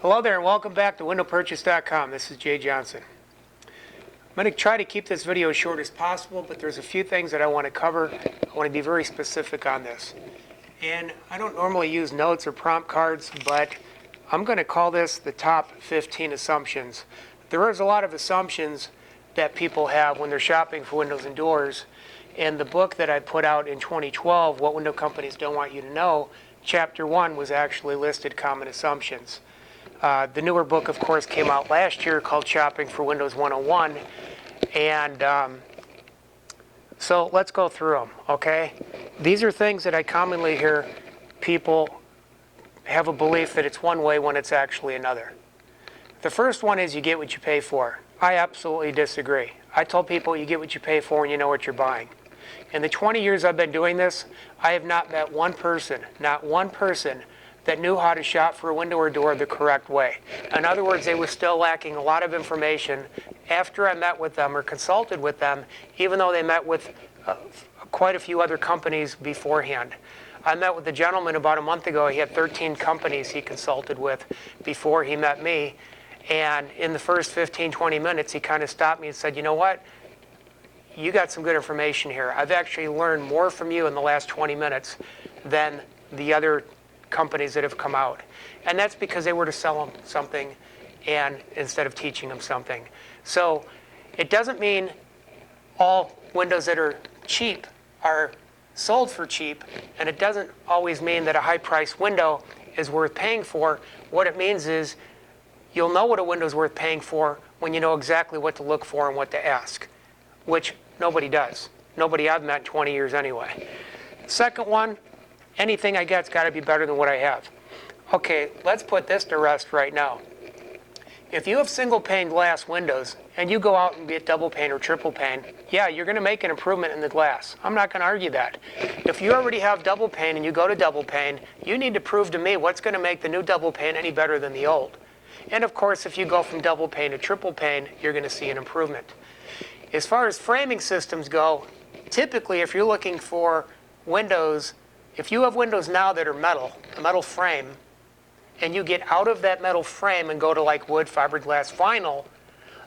Hello there and welcome back to windowpurchase.com. This is Jay Johnson. I'm going to try to keep this video as short as possible, but there's a few things that I want to cover. I want to be very specific on this. And I don't normally use notes or prompt cards, but I'm going to call this the top 15 assumptions. There is a lot of assumptions that people have when they're shopping for windows and doors. And the book that I put out in 2012, What Window Companies Don't Want You to Know, Chapter 1 was actually listed common assumptions. The newer book, of course, came out last year called Shopping for Windows 101. And so let's go through them, okay? These are things that I commonly hear people have a belief that it's one way when it's actually another. The first one is you get what you pay for. I absolutely disagree. I tell people you get what you pay for when you know what you're buying. In the 20 years I've been doing this, I have not met one person, not one person, that knew how to shop for a window or door the correct way. In other words, they were still lacking a lot of information after I met with them or consulted with them, even though they met with quite a few other companies beforehand. I met with a gentleman about a month ago. He had 13 companies he consulted with before he met me. And in the first 15, 20 minutes, he kind of stopped me and said, you know what? You got some good information here. I've actually learned more from you in the last 20 minutes than the other companies that have come out. And that's because they were to sell them something and instead of teaching them something. So it doesn't mean all windows that are cheap are sold for cheap, and it doesn't always mean that a high-priced window is worth paying for. What it means is you'll know what a window is worth paying for when you know exactly what to look for and what to ask, which nobody does. Nobody I've met in 20 years anyway. Second one, anything I get's got to be better than what I have. Okay, let's put this to rest right now. If you have single pane glass windows and you go out and get double pane or triple pane, yeah, you're going to make an improvement in the glass. I'm not going to argue that. If you already have double pane and you go to double pane, you need to prove to me what's going to make the new double pane any better than the old. And of course, if you go from double pane to triple pane, you're going to see an improvement. As far as framing systems go, typically if you're looking for windows, if you have windows now that are metal, a metal frame, and you get out of that metal frame and go to like wood, fiberglass, vinyl,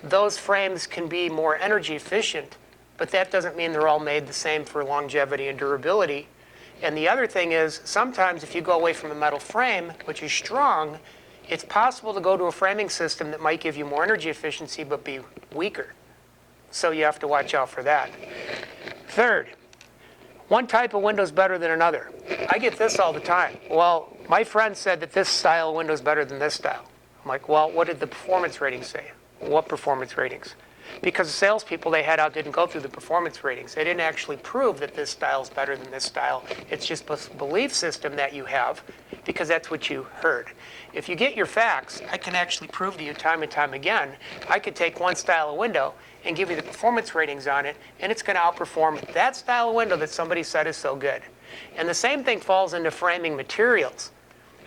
those frames can be more energy efficient, but that doesn't mean they're all made the same for longevity and durability. And the other thing is, sometimes if you go away from a metal frame, which is strong, it's possible to go to a framing system that might give you more energy efficiency but be weaker. So you have to watch out for that. Third, one type of window is better than another. I get this all the time. Well, my friend said that this style of window is better than this style. I'm like, well, what did the performance ratings say? What performance ratings? Because the salespeople they had out didn't go through the performance ratings. They didn't actually prove that this style is better than this style. It's just a belief system that you have because that's what you heard. If you get your facts, I can actually prove to you time and time again. I could take one style of window and give you the performance ratings on it, and it's going to outperform that style of window that somebody said is so good. And the same thing falls into framing materials.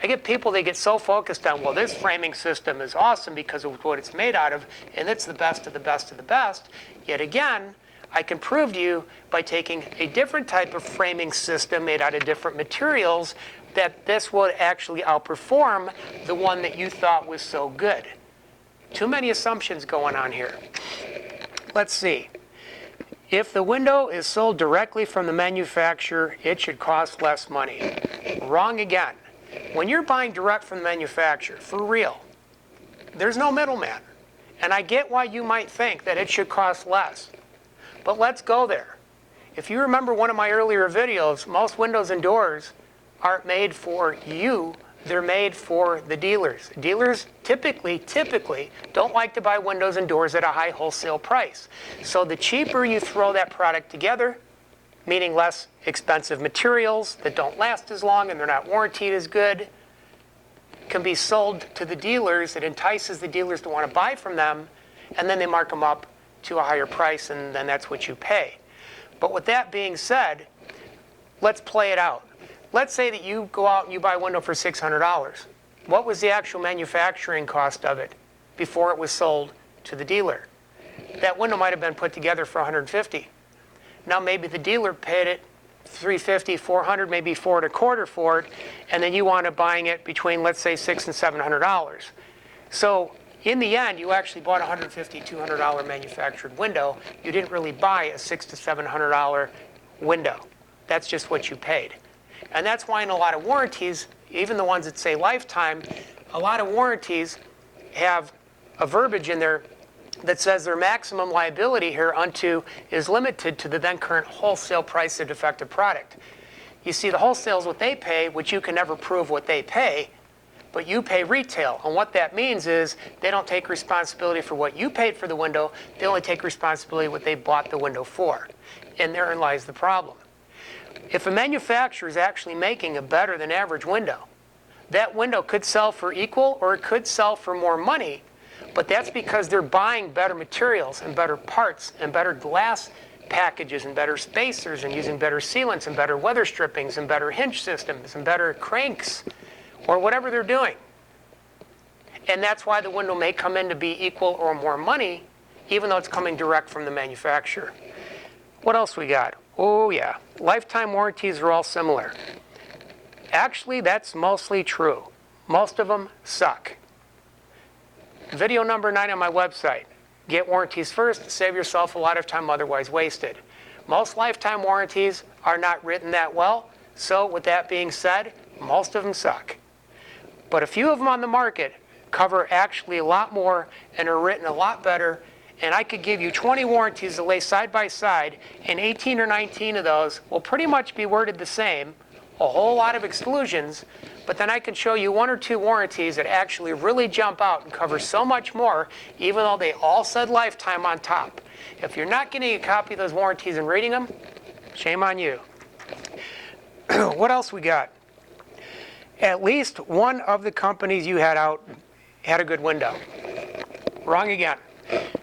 I get people, they get so focused on, well, this framing system is awesome because of what it's made out of, and it's the best of the best of the best. Yet again, I can prove to you by taking a different type of framing system made out of different materials that this would actually outperform the one that you thought was so good. Too many assumptions going on here. Let's see. If the window is sold directly from the manufacturer, it should cost less money. Wrong again. When you're buying direct from the manufacturer, for real, there's no middleman. And I get why you might think that it should cost less. But let's go there. If you remember one of my earlier videos, most windows and doors aren't made for you. They're made for the dealers. Dealers typically don't like to buy windows and doors at a high wholesale price. So the cheaper you throw that product together, meaning less expensive materials that don't last as long and they're not warranted as good, can be sold to the dealers. It entices the dealers to want to buy from them, and then they mark them up to a higher price, and then that's what you pay. But with that being said, let's play it out. Let's say that you go out and you buy a window for $600. What was the actual manufacturing cost of it before it was sold to the dealer? That window might have been put together for $150. Now maybe the dealer paid it $350, $400, maybe $425 for it, and then you wind up buying it between, let's say, $600 and $700. So in the end, you actually bought a $150, $200 manufactured window. You didn't really buy a $600 to $700 window. That's just what you paid. And that's why in a lot of warranties, even the ones that say lifetime, a lot of warranties have a verbiage in there that says their maximum liability here unto is limited to the then current wholesale price of defective product. You see, the wholesale is what they pay, which you can never prove what they pay, but you pay retail. And what that means is they don't take responsibility for what you paid for the window. They only take responsibility what they bought the window for. And therein lies the problem. If a manufacturer is actually making a better than average window, that window could sell for equal or it could sell for more money, but that's because they're buying better materials and better parts and better glass packages and better spacers and using better sealants and better weather strippings and better hinge systems and better cranks or whatever they're doing. And that's why the window may come in to be equal or more money, even though it's coming direct from the manufacturer. What else we got? Oh yeah, lifetime warranties are all similar. Actually, that's mostly true. Most of them suck. Video number 9 on my website. Get warranties first, save yourself a lot of time otherwise wasted. Most lifetime warranties are not written that well, so with that being said, most of them suck. But a few of them on the market cover actually a lot more and are written a lot better, and I could give you 20 warranties to lay side by side, and 18 or 19 of those will pretty much be worded the same, a whole lot of exclusions, but then I can show you 1 or 2 warranties that actually really jump out and cover so much more, even though they all said lifetime on top. If you're not getting a copy of those warranties and reading them, shame on you. What else we got? At least one of the companies you had out had a good window. Wrong again.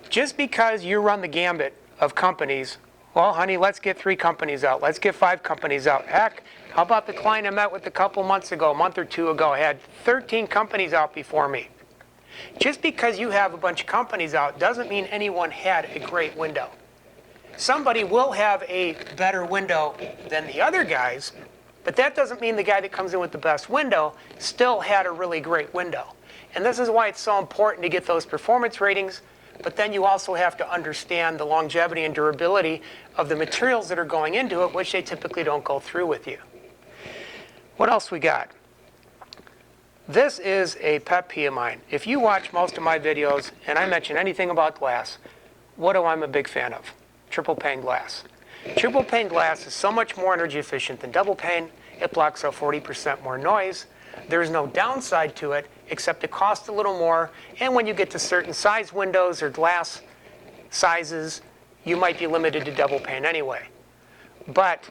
Just because you run the gambit of companies, well, honey, let's get 3 companies out. Let's get 5 companies out. Heck, how about the client I met with a couple months ago, a month or 2 ago, had 13 companies out before me. Just because you have a bunch of companies out doesn't mean anyone had a great window. Somebody will have a better window than the other guys, but that doesn't mean the guy that comes in with the best window still had a really great window. And this is why it's so important to get those performance ratings, but then you also have to understand the longevity and durability of the materials that are going into it, which they typically don't go through with you. What else we got? This is a pet peeve of mine. If you watch most of my videos and I mention anything about glass, what do I'm a big fan of? Triple pane glass. Triple pane glass is so much more energy efficient than double pane. It blocks out 40% more noise. There's no downside to it except it costs a little more, and when you get to certain size windows or glass sizes, you might be limited to double pane anyway. But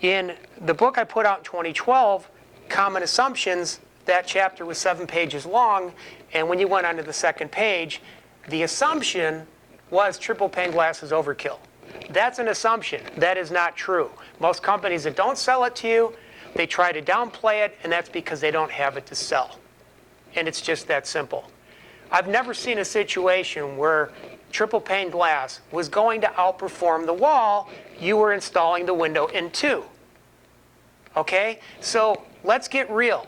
in the book I put out in 2012, Common Assumptions, that chapter was 7 pages long, and when you went onto the second page, the assumption was triple pane glass is overkill. That's an assumption. That is not true. Most companies that don't sell it to you, they try to downplay it, and that's because they don't have it to sell. And it's just that simple. I've never seen a situation where triple pane glass was going to outperform the wall you were installing the window into. Okay? So let's get real.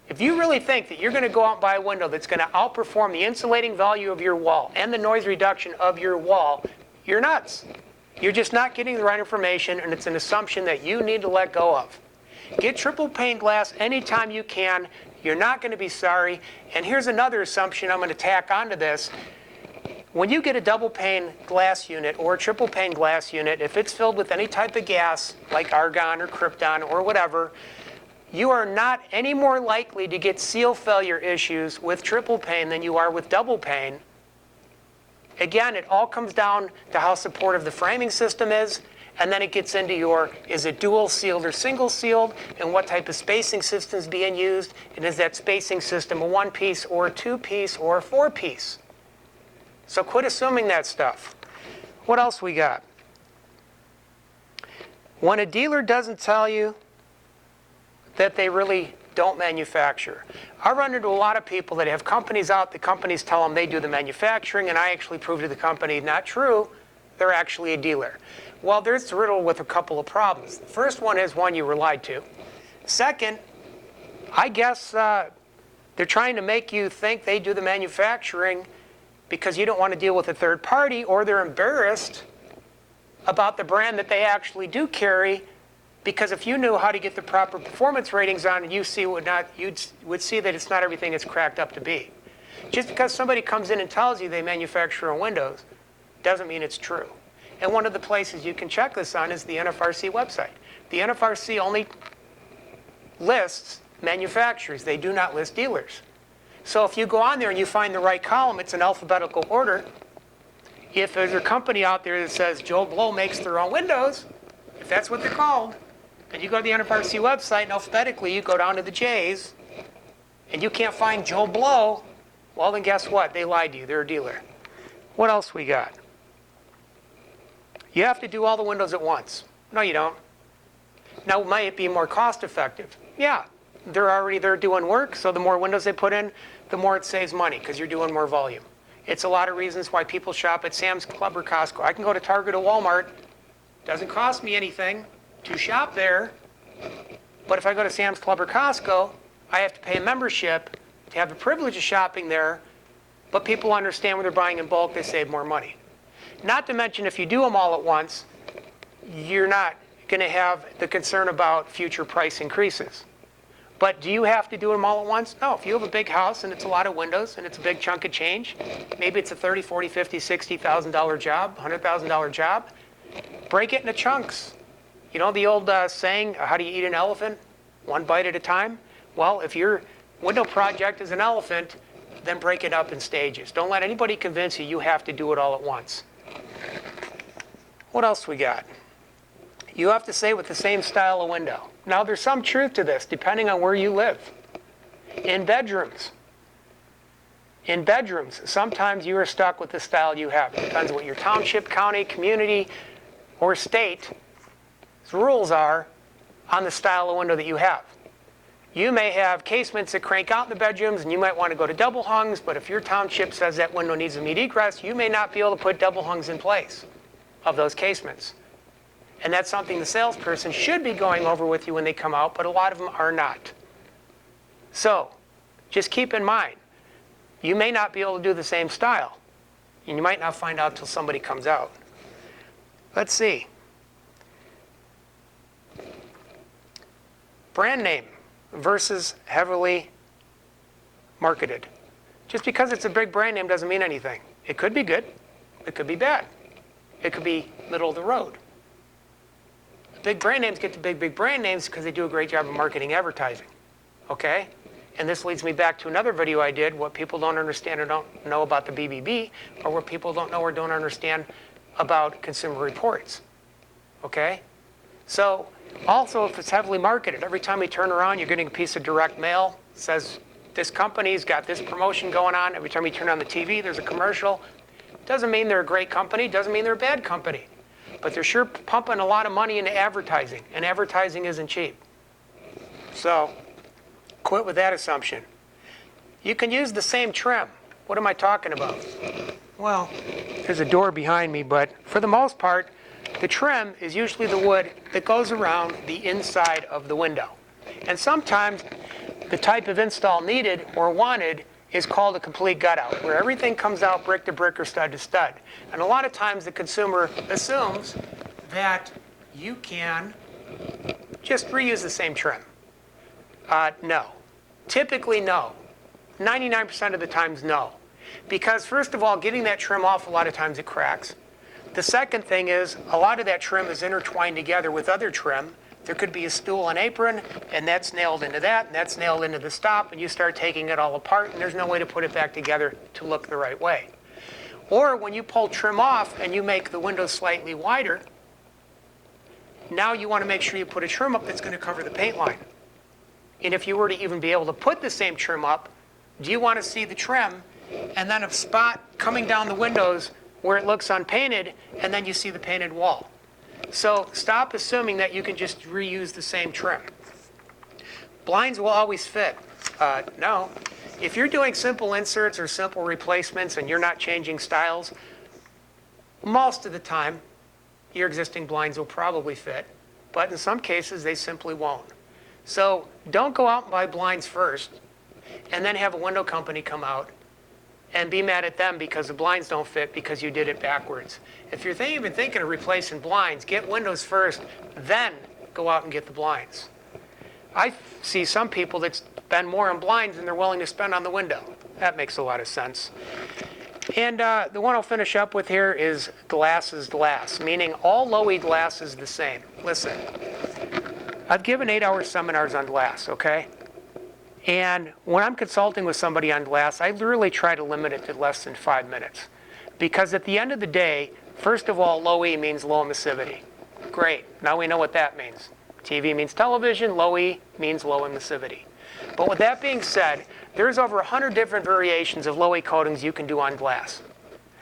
If you really think that you're going to go out and buy a window that's going to outperform the insulating value of your wall and the noise reduction of your wall, you're nuts. You're just not getting the right information, and it's an assumption that you need to let go of. Get triple pane glass anytime you can. You're not going to be sorry. And here's another assumption I'm going to tack onto this. When you get a double pane glass unit or a triple pane glass unit, if it's filled with any type of gas, like argon or krypton or whatever, you are not any more likely to get seal failure issues with triple pane than you are with double pane. Again, it all comes down to how supportive the framing system is, and then it gets into your, is it dual sealed or single sealed, and what type of spacing system is being used, and is that spacing system a 1-piece or a 2-piece or a 4-piece? So quit assuming that stuff. What else we got? When a dealer doesn't tell you that they really don't manufacture. I run into a lot of people that have companies out, the companies tell them they do the manufacturing, and I actually prove to the company, not true, they're actually a dealer. Well, there's riddled with a couple of problems. The first one is, one, you were lied to. Second, I guess They're trying to make you think they do the manufacturing because you don't want to deal with a third party, or they're embarrassed about the brand that they actually do carry, because if you knew how to get the proper performance ratings on it, you would see that it's not everything it's cracked up to be. Just because somebody comes in and tells you they manufacture on Windows doesn't mean it's true. And one of the places you can check this on is the NFRC website. The NFRC only lists manufacturers. They do not list dealers. So if you go on there and you find the right column, it's in alphabetical order. If there's a company out there that says Joe Blow makes their own windows, if that's what they're called, and you go to the NFRC website and alphabetically you go down to the J's, and you can't find Joe Blow, well then guess what? They lied to you. They're a dealer. What else we got? You have to do all the windows at once. No, you don't. Now, might it be more cost effective? Yeah. They're doing work, so the more windows they put in, the more it saves money because you're doing more volume. It's a lot of reasons why people shop at Sam's Club or Costco. I can go to Target or Walmart. Doesn't cost me anything to shop there. But if I go to Sam's Club or Costco, I have to pay a membership to have the privilege of shopping there. But people understand when they're buying in bulk, they save more money. Not to mention, if you do them all at once, you're not going to have the concern about future price increases. But do you have to do them all at once? No. If you have a big house and it's a lot of windows and it's a big chunk of change, maybe it's a $30,000, $40,000, $50,000, $60,000 job, $100,000 job, break it into chunks. You know the old saying, how do you eat an elephant? One bite at a time? Well, if your window project is an elephant, then break it up in stages. Don't let anybody convince you you have to do it all at once. What else we got? You have to say with the same style of window. Now, there's some truth to this, depending on where you live. In bedrooms, sometimes you are stuck with the style you have. It depends on what your township, county, community, or state rules are on the style of window that you have. You may have casements that crank out in the bedrooms, and you might want to go to double hungs, but if your township says that window needs immediate egress, you may not be able to put double hungs in place of those casements. And that's something the salesperson should be going over with you when they come out, but a lot of them are not. So, just keep in mind, you may not be able to do the same style. And you might not find out till somebody comes out. Let's see. Brand name versus heavily marketed. Just because it's a big brand name doesn't mean anything. It could be good. It could be bad. It could be middle of the road. Big brand names get to big brand names because they do a great job of marketing advertising. Okay? And this leads me back to another video I did, what people don't understand or don't know about the BBB, or what people don't know or don't understand about Consumer Reports. Okay? So, also if it's heavily marketed, every time you turn around, you're getting a piece of direct mail. It says, this company's got this promotion going on. Every time you turn on the TV, there's a commercial. Doesn't mean they're a great company. Doesn't mean they're a bad company. But they're sure pumping a lot of money into advertising, and advertising isn't cheap. So, quit with that assumption. You can use the same trim. What am I talking about? Well, there's a door behind me, but for the most part, the trim is usually the wood that goes around the inside of the window. And sometimes the type of install needed or wanted is called a complete gut-out, where everything comes out brick to brick or stud to stud. And a lot of times the consumer assumes that you can just reuse the same trim. No. Typically, no. 99% of the times, no. Because first of all, getting that trim off, a lot of times it cracks. The second thing is, a lot of that trim is intertwined together with other trim. There could be a stool and apron, and that's nailed into that, and that's nailed into the stop, and you start taking it all apart, and there's no way to put it back together to look the right way. Or when you pull trim off and you make the window slightly wider, now you want to make sure you put a trim up that's going to cover the paint line. And if you were to even be able to put the same trim up, do you want to see the trim and then a spot coming down the windows where it looks unpainted, and then you see the painted wall? So stop assuming that you can just reuse the same trim. Blinds will always fit. No. If you're doing simple inserts or simple replacements and you're not changing styles, most of the time your existing blinds will probably fit, but in some cases they simply won't. So don't go out and buy blinds first. and then have a window company come out and be mad at them because the blinds don't fit because you did it backwards. If you're even thinking of replacing blinds, get windows first, then go out and get the blinds. I see some people that spend more on blinds than they're willing to spend on the window. That makes a lot of sense. And the one I'll finish up with here is glass is glass, meaning all low-E glass is the same. Listen, I've given 8-hour seminars on glass, okay? And when I'm consulting with somebody on glass, I really try to limit it to less than 5 minutes. Because at the end of the day, first of all, low-E means low emissivity. Great, now we know what that means. TV means television, low-E means low emissivity. But with that being said, there's over 100 different variations of low-E coatings you can do on glass.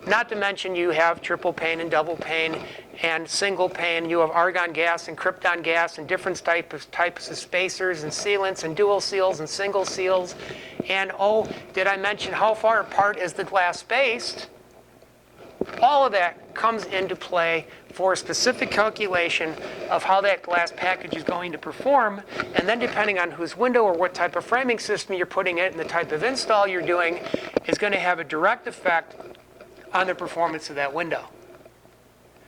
Not to mention you have triple pane and double pane and single pane. You have argon gas and krypton gas and different types of spacers and sealants and dual seals and single seals. And oh, did I mention how far apart is the glass spaced? All of that comes into play for a specific calculation of how that glass package is going to perform. And then depending on whose window or what type of framing system you're putting in and the type of install you're doing is going to have a direct effect on the performance of that window.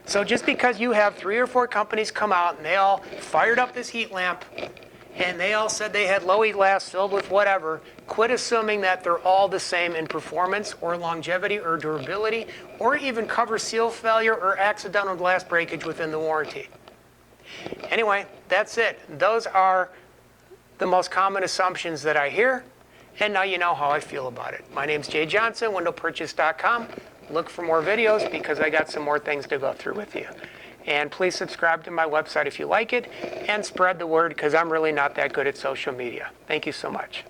So just because you have 3 or 4 companies come out and they all fired up this heat lamp and they all said they had low-E glass filled with whatever, quit assuming that they're all the same in performance or longevity or durability or even cover seal failure or accidental glass breakage within the warranty. Anyway, that's it. Those are the most common assumptions that I hear, and now you know how I feel about it. My name's Jay Johnson, windowpurchase.com. Look for more videos because I got some more things to go through with you. And please subscribe to my website if you like it, and spread the word because I'm really not that good at social media. Thank you so much.